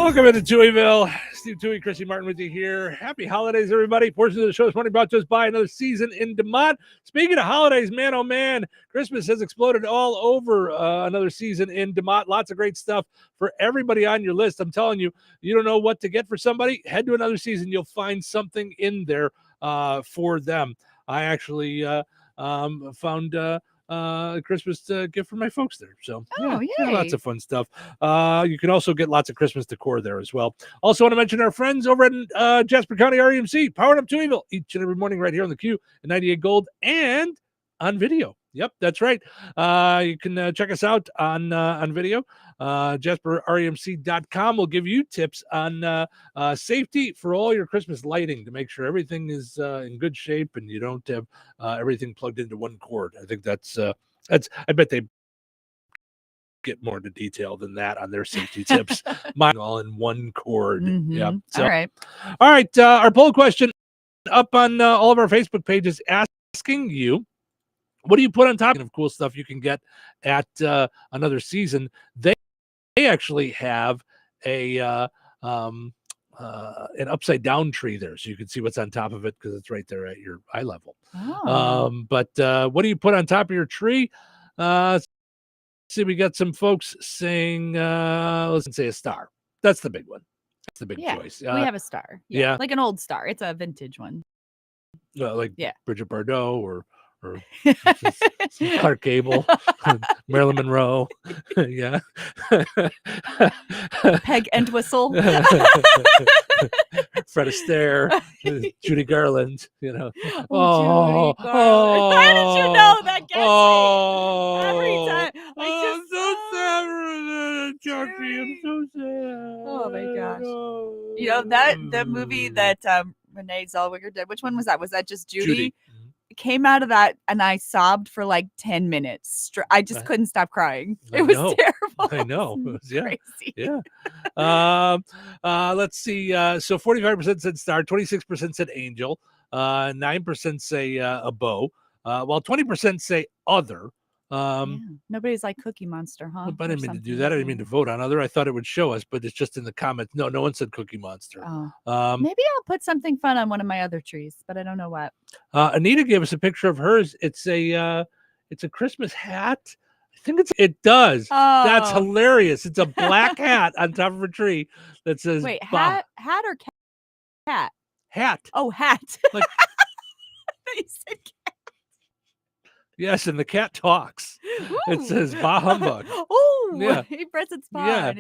Welcome into Touhyville. Steve Touhy, Chrissy Martin with you here. Happy holidays, everybody. Portion of the show is money brought to us by another season in DeMont. Speaking of holidays, man, oh man, Christmas has exploded all over another season in DeMont. Lots of great stuff for everybody on your list. I'm telling you, you don't know what to get for somebody, head to another season. You'll find something in there for them. I actually found a Christmas gift for my folks there. So yeah, lots of fun stuff. You can also get lots of Christmas decor there as well. Also want to mention our friends over at Jasper County REMC, powering up Touhyville each and every morning right here on the Q at 98 Gold and on video. Yep, that's right. You can check us out on video. JasperREMC.com will give you tips on safety for all your Christmas lighting to make sure everything is in good shape and you don't have everything plugged into one cord. I think that's I bet they get more into detail than that on their safety tips. Mine all in one cord. Mm-hmm. Yep. So, all right. Our poll question up on all of our Facebook pages asking you, what do you put on top of cool stuff you can get at another season? They actually have an upside down tree there, so you can see what's on top of it because it's right there at your eye level. But what do you put on top of your tree? See, we got some folks saying, let's say a star. That's the big one. That's the big choice. We have a star. Yeah, like an old star. It's a vintage one. Like Bridget Bardot or Clark Gable, Marilyn Monroe, yeah. Peg and Whistle, Fred Astaire, Judy Garland, you know. Judy Garland. How did you know that? Every time. I'm so sad, Chucky. I'm so sad. Oh my gosh. You know the movie that Renee Zellweger did. Which one was that? Was that just Judy? Came out of that and I sobbed for like 10 minutes. I just couldn't stop crying. It was terrible. I know. It was, crazy. Let's see. So 45% said star, 26% said angel, 9% say a bow, while 20% say other. Nobody's like Cookie Monster, huh? But I didn't mean to do that. I didn't mean to vote on other. I thought it would show us, but it's just in the comments. No one said Cookie Monster. Maybe I'll put something fun on one of my other trees, but I don't know what. Anita gave us a picture of hers. It's a Christmas hat. I think it does. That's hilarious. It's a black hat on top of a tree that says hat or cat? Hat. Oh, hat. Like you said cat. Yes, and the cat talks. Ooh. It says "Bah humbug." Oh, yeah. He presses its paw.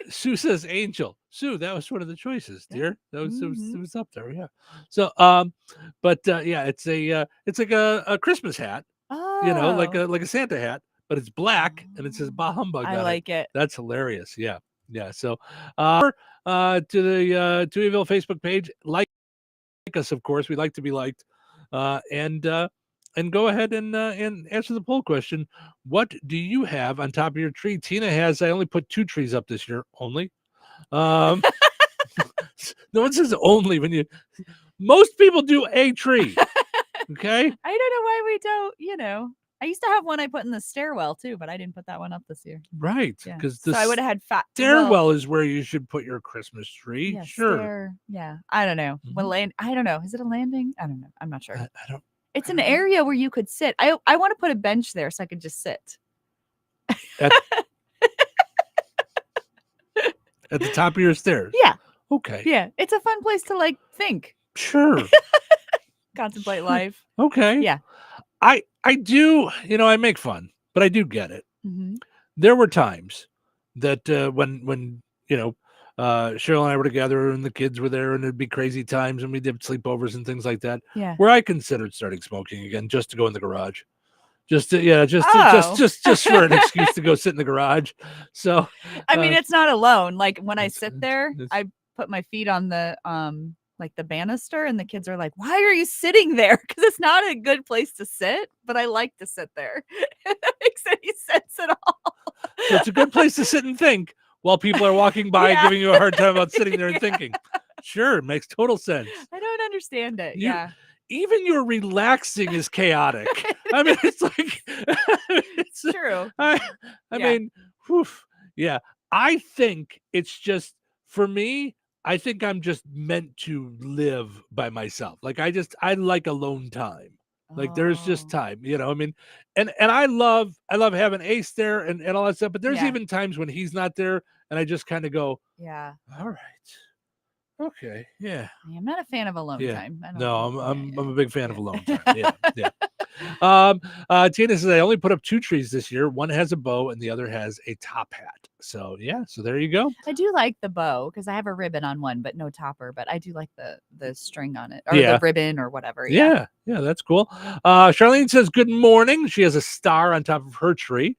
Sue says angel. Sue, that was one of the choices, dear. That was it was up there. Yeah. So, it's like a Christmas hat. Oh. You know, like a Santa hat, but it's black and it says "Bah humbug." I like it. That's hilarious. Yeah. Yeah. So, to the Touhyville Facebook page, like us, of course. We like to be liked. And go ahead and answer the poll question. What do you have on top of your tree? Tina has, I only put 2 trees up this year only. No one says only when most people do a tree. Okay. I don't know why we don't, I used to have one I put in the stairwell too, but I didn't put that one up this year. Right. Because I would have had stairwell is where you should put your Christmas tree. Yeah, sure. I don't know. I don't know. Is it a landing? I don't know. I'm not sure. I don't. It's an area where you could sit. I want to put a bench there so I could just sit. At the top of your stairs. Yeah. Okay. Yeah. It's a fun place to think. Sure. Contemplate life. Okay. Yeah. I do, I make fun, but I do get it. Mm-hmm. There were times that when Cheryl and I were together and the kids were there and it'd be crazy times and we did sleepovers and things like that. Yeah. Where I considered starting smoking again just to go in the garage. Just for an excuse to go sit in the garage. So I mean, it's not alone. Like when I sit there, I put my feet on the like the banister and the kids are like, why are you sitting there? Because it's not a good place to sit, but I like to sit there. That makes any sense at all. So it's a good place to sit and think while people are walking by giving you a hard time about sitting there and thinking. Sure, it makes total sense. I don't understand it. Even your relaxing is chaotic. I mean, it's like it's true. I mean, whew, Yeah. I think it's just for me, I think I'm just meant to live by myself. Like I like alone time. Like there's just Oh, time, I mean, and I love having Ace there and all that stuff, but there's yeah, even times when he's not there and I just kind of go, yeah. all right. Okay. Yeah. I'm not a fan of alone Yeah. time. I don't. No, I'm a big fan of alone time. Yeah. Yeah. Yeah. Tina says I only put up 2 trees this year. One has a bow and the other has a top hat. So yeah, so there you go. I do like the bow because I have a ribbon on one, but no topper. But I do like the string on it or Yeah. the ribbon or whatever. Yeah. Yeah, that's cool. Charlene says good morning. She has a star on top of her tree.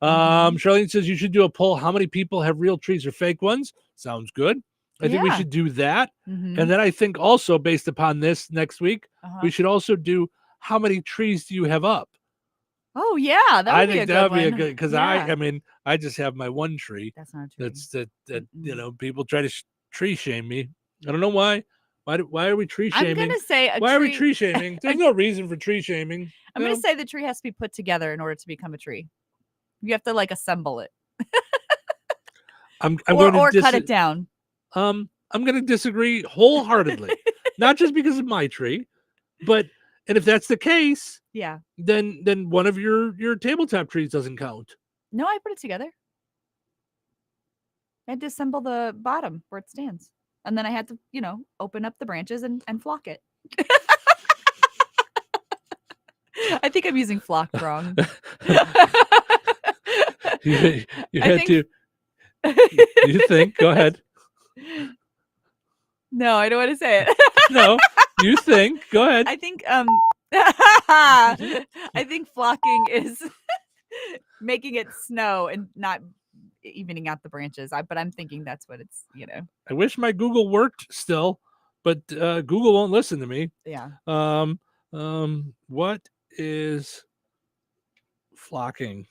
Charlene says you should do a poll. How many people have real trees or fake ones? Sounds good. I think we Yeah. should do that. Mhm. And then I think also based upon this next week, Uh-huh. we should also do how many trees do you have up? Oh yeah, that I would be think a good that would one. be a good because Yeah. I mean I just have my one tree. That's not true. That Mm-mm. people try to tree shame me. I don't know why. Why are we tree I'm shaming? gonna say a Why are we tree. tree shaming? There's no reason for tree shaming. I'm you gonna know? say the tree has to be put together in order to become a tree. You have to like assemble it I'm going or to cut it down. I'm going to disagree wholeheartedly. Not just because of my tree, but and if that's the case, Yeah. then one of your tabletop trees doesn't count. No, I put it together. I had to assemble the bottom where it stands. And then I had to, open up the branches and flock it. I think I'm using flock wrong. You I had think- to. You think? Go ahead. No, I don't want to say it. No, you think. Go ahead. I think I think flocking is making it snow and not evening out the branches. But I'm thinking that's what it's, I wish my Google worked still, but Google won't listen to me. Yeah. What is flocking?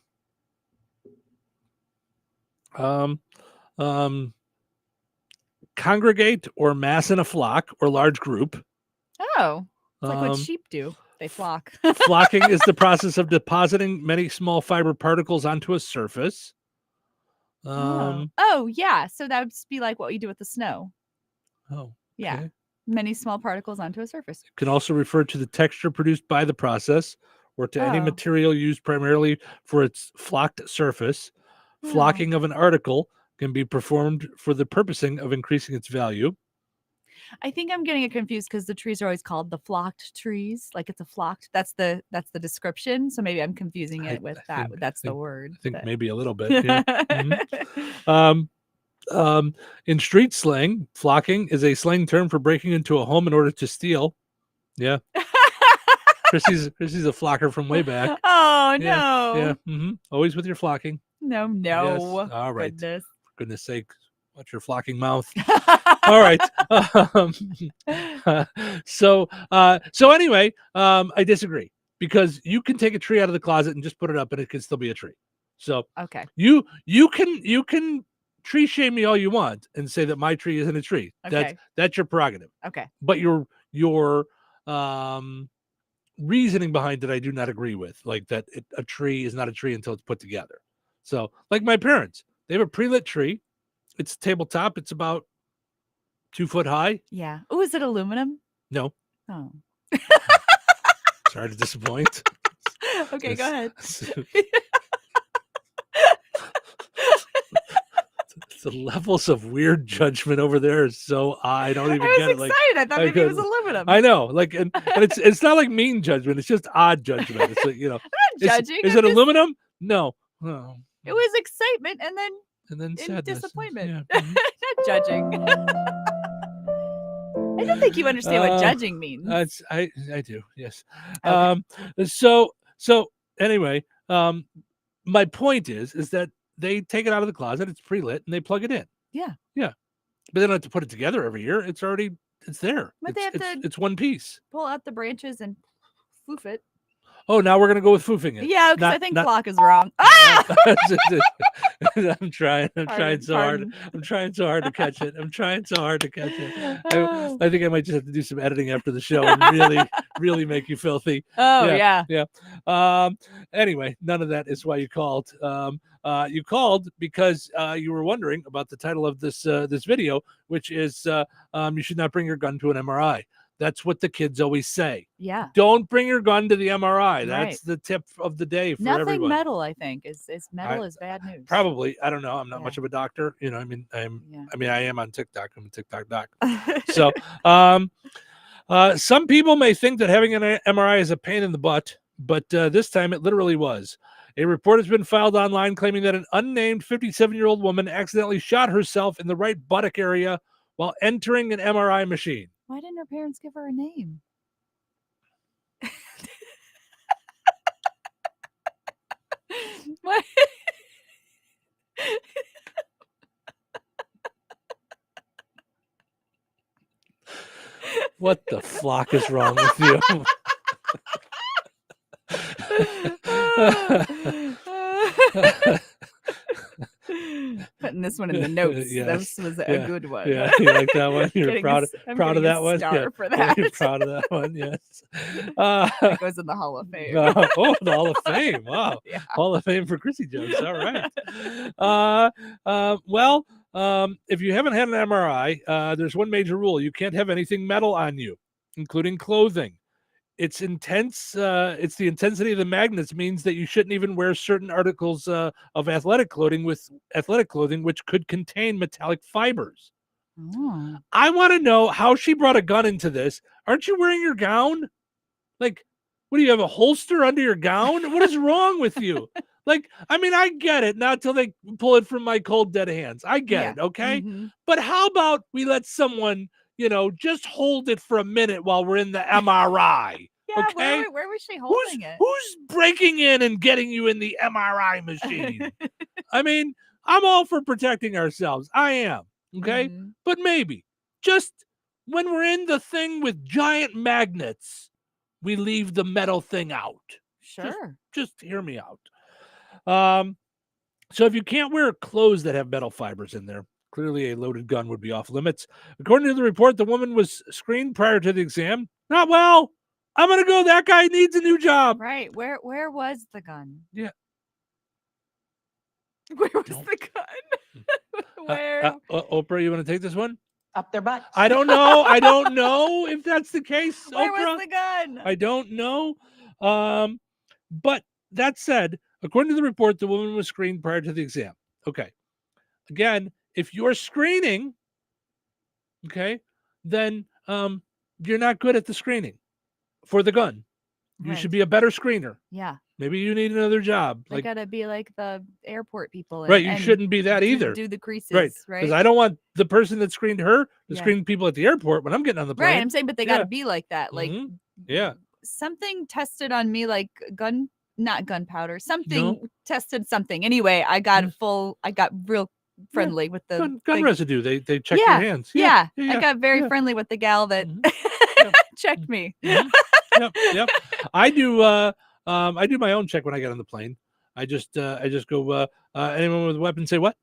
Congregate or mass in a flock or large group. Oh, it's like what sheep do. They flock. Flocking is the process of depositing many small fiber particles onto a surface. Oh, yeah. So that would be like what you do with the snow. Oh, yeah. okay. Many small particles onto a surface. It can also refer to the texture produced by the process or to any material used primarily for its flocked surface. Flocking of an article can be performed for the purposing of increasing its value. I think I'm getting it confused because the trees are always called the flocked trees. Like it's a flocked. That's the description. So maybe I'm confusing it with that. That's the word. I think maybe a little bit. Yeah. In street slang, flocking is a slang term for breaking into a home in order to steal. Yeah. Chrissy's a flocker from way back. Oh Yeah. no. Yeah. Always with your flocking. No. Yes. All right. Goodness. For goodness sake, watch your flocking mouth. All right. So anyway, I disagree because you can take a tree out of the closet and just put it up and it can still be a tree. So okay. You can tree shame me all you want and say that my tree isn't a tree. Okay. That's your prerogative. Okay. But your reasoning behind it I do not agree with. Like that a tree is not a tree until it's put together. So like my parents, they have a pre-lit tree. It's tabletop. It's about 2 foot high. Yeah. Oh, is it aluminum? No. Oh. Sorry to disappoint. Okay, go ahead. The levels of weird judgment over there is so I don't even get it. Like I thought maybe it was aluminum. I know, like, and it's not like mean judgment. It's just odd judgment. It's like, I'm not judging. Is it aluminum? No. Oh. It was excitement and then sadness. disappointment. Yeah. Not judging. I don't think you understand what judging means. I do. Yes. Okay. So anyway, my point is that they take it out of the closet. It's pre-lit and they plug it in. Yeah. Yeah. But they don't have to put it together every year. It's there. But they have to it's one piece. Pull out the branches and foof it. Oh, now we're gonna go with foofing it. Yeah, because I think flock is wrong. Ah! I'm trying so hard. Pardon. I'm trying so hard to catch it. I think I might just have to do some editing after the show and really make you filthy. Oh yeah. Anyway, none of that is why you called. You called because you were wondering about the title of this video, which is you should not bring your gun to an MRI. That's what the kids always say. Yeah. Don't bring your gun to the MRI. Right. That's the tip of the day for Nothing everyone. metal, I think, is metal is bad news. Probably. I don't know. I'm not much of a doctor. You know, I am on TikTok. I'm a TikTok doc. So some people may think that having an MRI is a pain in the butt, but this time it literally was. A report has been filed online claiming that an unnamed 57-year-old woman accidentally shot herself in the right buttock area while entering an MRI machine. Why didn't her parents give her a name? What? What the flock is wrong with you? Putting this one in the notes. Yes. This was a good one. Yeah, you like that one? You're proud of that one? Star for that. You're proud of that one, yes. It goes in the Hall of Fame. The Hall of Fame. Wow. Yeah. Hall of Fame for Chrissy jokes. All right. If you haven't had an MRI, there's one major rule. You can't have anything metal on you, including clothing. It's intense. It's the intensity of the magnets means that you shouldn't even wear certain articles of athletic clothing, which could contain metallic fibers. Oh. I want to know how she brought a gun into this. Aren't you wearing your gown? Like, what do you have, a holster under your gown? What is wrong with you? Like, I mean, I get it. Not till they pull it from my cold, dead hands. I get it, okay? Mm-hmm. But how about we let someone, just hold it for a minute while we're in the MRI? Yeah, okay? where was she holding it? Who's breaking in and getting you in the MRI machine? I mean, I'm all for protecting ourselves. I am, okay? Mm-hmm. But maybe, just when we're in the thing with giant magnets, we leave the metal thing out. Sure. Just hear me out. So if you can't wear clothes that have metal fibers in there, clearly a loaded gun would be off limits. According to the report, the woman was screened prior to the exam. Not well. I'm going to go. That guy needs a new job. Right. Where was the gun? Yeah. Where was the gun? Where? Oprah, you want to take this one? Up their butt. I don't know. I don't know if that's the case. Where Oprah? was the gun? I don't know. But that said, according to the report, the woman was screened prior to the exam. Okay. Again, if you're screening, okay, then you're not good at the screening for the gun. You Right. should be a better screener. Yeah. Maybe you need another job. They gotta be like the airport people. Right. You shouldn't be that either. Do the creases. Right. Because I don't want the person that screened her to screen people at the airport when I'm getting on the plane. Right. I'm saying, but they gotta be like that. Like, something tested on me, like not gunpowder. Something tested something. Anyway, I got real friendly with the gun residue. They check your hands. Yeah. I got very friendly with the gal that checked me. Yep. I do my own check when I get on the plane. I just go, anyone with a weapon say what?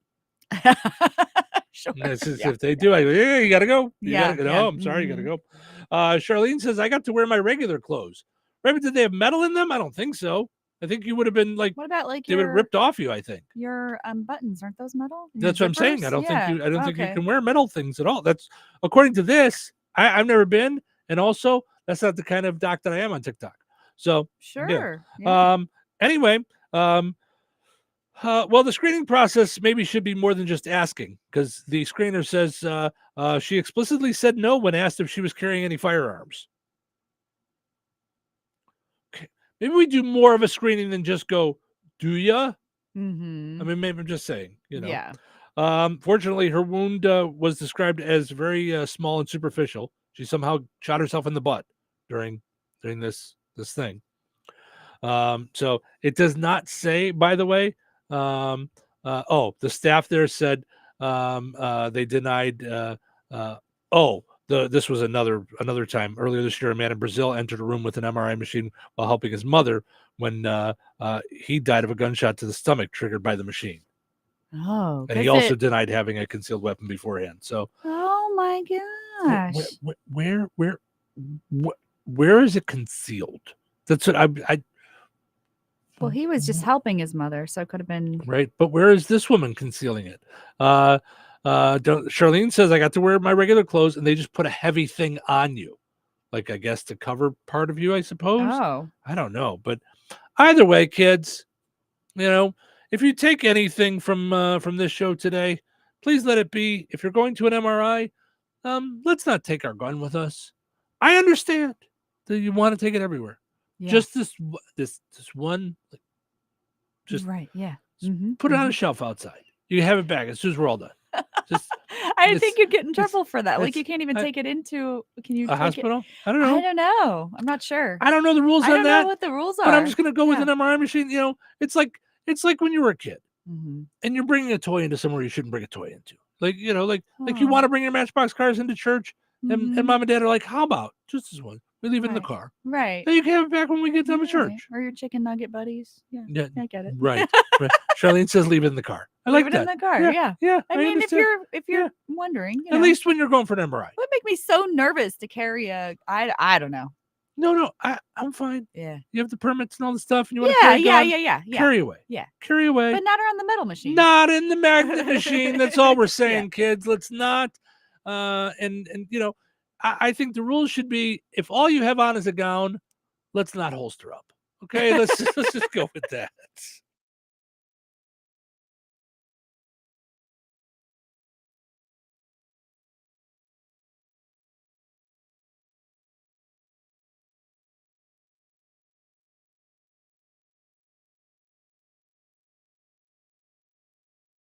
Sure. If they do, I go, yeah, you gotta go. I'm sorry, you gotta Mm-hmm. go. Charlene says, I got to wear my regular clothes. Right, but did they have metal in them? I don't think so. I think you would have been like, what about like they would have ripped off you, I think. Your buttons, aren't those metal? That's what I'm saying. I don't think you can wear metal things at all. That's according to this. I've never been, and also that's not the kind of doc that I am on TikTok. So sure. Yeah. Anyway, well, the screening process maybe should be more than just asking, because the screener says she explicitly said no when asked if she was carrying any firearms. Okay. Maybe we do more of a screening than just go, do ya? Mm-hmm. I mean, maybe I'm just saying, Yeah. Fortunately, her wound was described as very small and superficial. She somehow shot herself in the butt during this thing. So it does not say, by the way. The staff there said they denied. This was another time earlier this year. A man in Brazil entered a room with an MRI machine while helping his mother when he died of a gunshot to the stomach triggered by the machine. Oh, And he also denied having a concealed weapon beforehand. So, oh my gosh. where is it concealed? That's what I Well, he was just helping his mother, so it could have been right. But where is this woman concealing it? Charlene says I got to wear my regular clothes, and they just put a heavy thing on you, like I guess to cover part of you. I suppose. Oh. I don't know, but either way, kids, if you take anything from this show today, please let it be. If you're going to an MRI, let's not take our gun with us. I understand that you want to take it everywhere. Yeah. Just this one, just right. Yeah. put it on a shelf outside. You can have it back as soon as we're all done. Just I think you'd get in trouble for that. Like you can't even take it into. Can you a take hospital? It? I don't know. I don't know. I'm not sure. I don't know the rules I on don't that. know what the rules are. But I'm just gonna go with an MRI machine. It's like when you were a kid, and you're bringing a toy into somewhere you shouldn't bring a toy into. Like like you want to bring your Matchbox cars into church, and mom and dad are like, "How about just this one? We leave it in the car, right? Then you can have it back when we get done with church." Or your chicken nugget buddies. Yeah, I get it. Right. Charlene says, "Leave it in the car." I leave like it that. in the car. Yeah. I mean, if you're wondering, at least when you're going for an MRI, it would make me so nervous to carry a. I don't know. No, I'm fine. Yeah. You have the permits and all the stuff, and you want to carry a gun? Yeah. Carry away. Yeah. Carry away. But not around the metal machine. Not in the magnet machine. That's all we're saying, kids. Let's not. And I think the rules should be if all you have on is a gown, let's not holster up. Okay, let's just go with that.